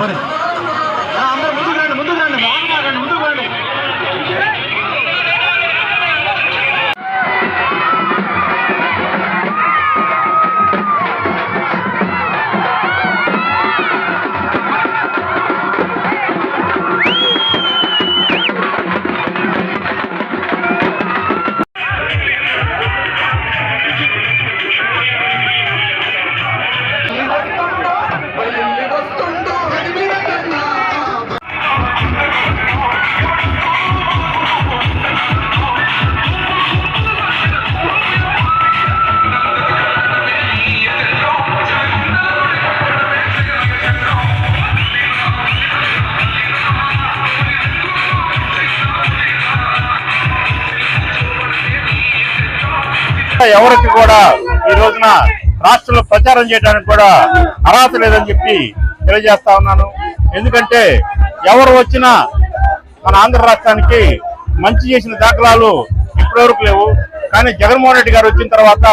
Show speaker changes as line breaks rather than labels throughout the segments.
అందరూ ముందుకు రండి ముందుకు రండి.
ఎవరికి కూడా ఈ రోజున రాష్ట్రంలో ప్రచారం చేయడానికి కూడా అర్హత లేదని చెప్పి తెలియజేస్తా ఉన్నాను. ఎందుకంటే ఎవరు వచ్చినా మన ఆంధ్ర రాష్ట్రానికి మంచి చేసిన దాఖలాలు ఇప్పటివరకు లేవు. కానీ జగన్మోహన్ రెడ్డి గారు వచ్చిన తర్వాత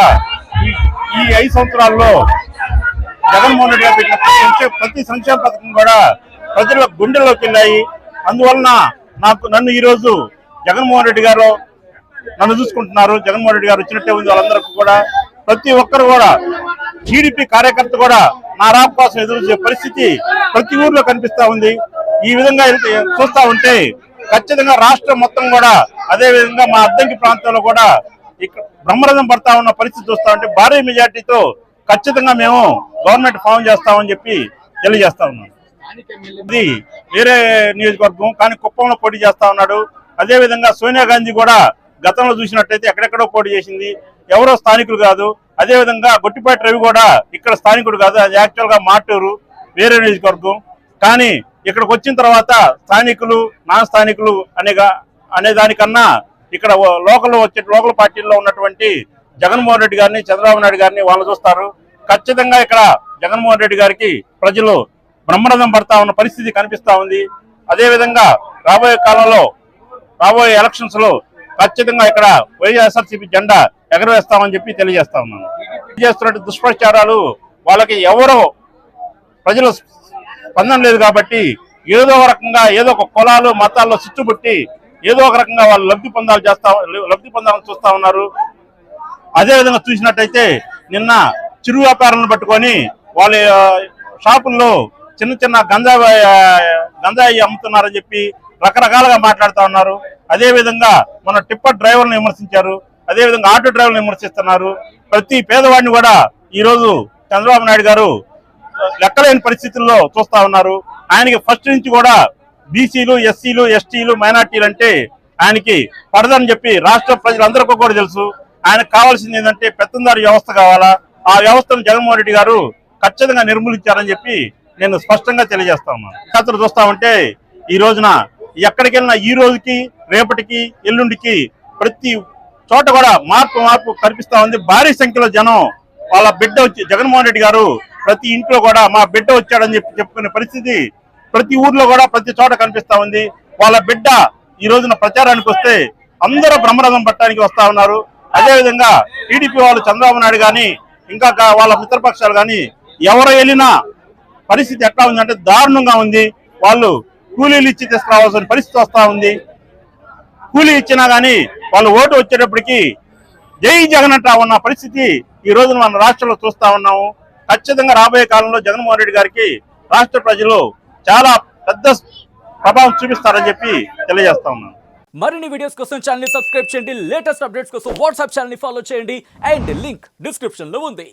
ఈ 5 సంవత్సరాల్లో జగన్మోహన్ రెడ్డి గారు పెట్టిన ప్రతి సంక్షేమ పథకం కూడా ప్రజల గుండెల్లోకి వెళ్ళాయి. అందువలన నన్ను ఈరోజు జగన్మోహన్ రెడ్డి గారు నన్ను చూసుకుంటున్నారు. జగన్మోహన్ రెడ్డి గారు వచ్చినట్టే ఉంది. వాళ్ళందరికీ కూడా ప్రతి ఒక్కరు కూడా టీడీపీ కార్యకర్త కూడా నా రాక కోసం ఎదురు చూసే పరిస్థితి ప్రతి ఊర్లో కనిపిస్తా ఉంది. ఈ విధంగా చూస్తా ఉంటే ఖచ్చితంగా రాష్ట్రం మొత్తం కూడా అదే విధంగా మా అద్దంకి ప్రాంతంలో కూడా ఇక్కడ బ్రహ్మరథం పడతా ఉన్న పరిస్థితి చూస్తా ఉంటే భారీ మెజార్టీతో ఖచ్చితంగా మేము గవర్నమెంట్ ఫామ్ చేస్తామని చెప్పి తెలియజేస్తా ఉన్నాం. ఇది వేరే నియోజకవర్గం కానీ కుప్పంలో పోటీ చేస్తా ఉన్నాడు. అదే విధంగా సోనియా గాంధీ కూడా గతంలో చూసినట్టయితే ఎక్కడెక్కడో పోటీ చేసింది, ఎవరో స్థానికులు కాదు. అదేవిధంగా గొట్టిపాటి రవి కూడా ఇక్కడ స్థానికుడు కాదు, అది యాక్చువల్ గా మాటూరు వేరే నియోజకవర్గం. కానీ ఇక్కడికి వచ్చిన తర్వాత స్థానికులు నాన్ స్థానికులు అనే దానికన్నా ఇక్కడ లోకల్ పార్టీల్లో ఉన్నటువంటి జగన్మోహన్ రెడ్డి గారిని చంద్రబాబు నాయుడు గారిని వాళ్ళు చూస్తారు. ఖచ్చితంగా ఇక్కడ జగన్మోహన్ రెడ్డి గారికి ప్రజలు బ్రహ్మరథం పడతా ఉన్న పరిస్థితి కనిపిస్తా ఉంది. అదేవిధంగా రాబోయే కాలంలో రాబోయే ఎలక్షన్స్ లో ఖచ్చితంగా ఇక్కడ వైఎస్ఆర్సీపీ జెండా ఎగరవేస్తామని చెప్పి తెలియజేస్తా ఉన్నాను. చేస్తున్న దుష్ప్రచారాలు వాళ్ళకి ఎవరో ప్రజలు స్పందన లేదు కాబట్టి ఏదో ఒక రకంగా ఏదో ఒక కులాలు మతాల్లో చుట్టుబుట్టి ఏదో ఒక రకంగా వాళ్ళు లబ్ధి పొందాలని చూస్తా ఉన్నారు. అదేవిధంగా చూసినట్టయితే నిన్న చిరు వ్యాపారాలను పట్టుకొని వాళ్ళ షాపుల్లో చిన్న గంజాయి అమ్ముతున్నారని చెప్పి రకరకాలుగా మాట్లాడుతూ ఉన్నారు. అదేవిధంగా మన టిప్పర్ డ్రైవర్లను విమర్శించారు. అదేవిధంగా ఆటో డ్రైవర్లను విమర్శిస్తున్నారు. ప్రతి పేదవాడిని కూడా ఈరోజు చంద్రబాబు నాయుడు గారు లెక్కలేని పరిస్థితుల్లో చూస్తా ఉన్నారు. ఆయనకి ఫస్ట్ నుంచి కూడా బీసీలు ఎస్సీలు ఎస్టీలు మైనార్టీలు అంటే ఆయనకి పడదని చెప్పి రాష్ట్ర ప్రజలందరికీ కూడా తెలుసు. ఆయనకు కావాల్సింది ఏంటంటే పెత్తందారి వ్యవస్థ కావాలా. ఆ వ్యవస్థను జగన్మోహన్ రెడ్డి గారు ఖచ్చితంగా నిర్మూలించారని చెప్పి నేను స్పష్టంగా తెలియజేస్తా ఉన్నాను. ఖాతరు చూస్తా ఉంటే ఈ రోజున ఎక్కడికి వెళ్ళినా ఈ రోజుకి రేపటికి ఎల్లుండికి ప్రతి చోట కూడా మార్పు కనిపిస్తా ఉంది. భారీ సంఖ్యలో జనం వాళ్ళ బిడ్డ వచ్చి జగన్మోహన్ రెడ్డి గారు ప్రతి ఇంట్లో కూడా మా బిడ్డ వచ్చాడని చెప్పుకునే పరిస్థితి ప్రతి ఊర్లో కూడా ప్రతి చోట కనిపిస్తా ఉంది. వాళ్ళ బిడ్డ ఈ రోజున ప్రచారానికి వస్తే అందరూ బ్రహ్మరథం పట్టడానికి వస్తా ఉన్నారు. అదేవిధంగా టీడీపీ వాళ్ళు చంద్రబాబు నాయుడు కానీ ఇంకా వాళ్ళ మిత్రపక్షాలు కానీ ఎవరు వెళ్ళినా పరిస్థితి ఎట్లా ఉందంటే దారుణంగా ఉంది. వాళ్ళు కూలీలు ఇచ్చి తీసుకురావాల్సిన పరిస్థితి వస్తా ఉంది. కూలీ ఇచ్చినా గానీ వాళ్ళు ఓటు వచ్చేటప్పటికి జై జగన్ అంటా ఉన్న పరిస్థితి ఈ రోజు మన రాష్ట్రంలో చూస్తా ఉన్నాము. ఖచ్చితంగా రాబోయే కాలంలో జగన్మోహన్ రెడ్డి గారికి రాష్ట్ర ప్రజలు చాలా పెద్ద ప్రభావం చూపిస్తారని చెప్పి తెలియజేస్తా ఉన్నాను.
మరిన్ని వీడియోస్ కోసం ఛానల్ ని సబ్స్క్రైబ్ చేయండి. లేటెస్ట్ అప్డేట్స్ కోసం వాట్సాప్ ఛానల్ ని ఫాలో చేయండి. అండ్ లింక్ డిస్క్రిప్షన్ లో ఉంది.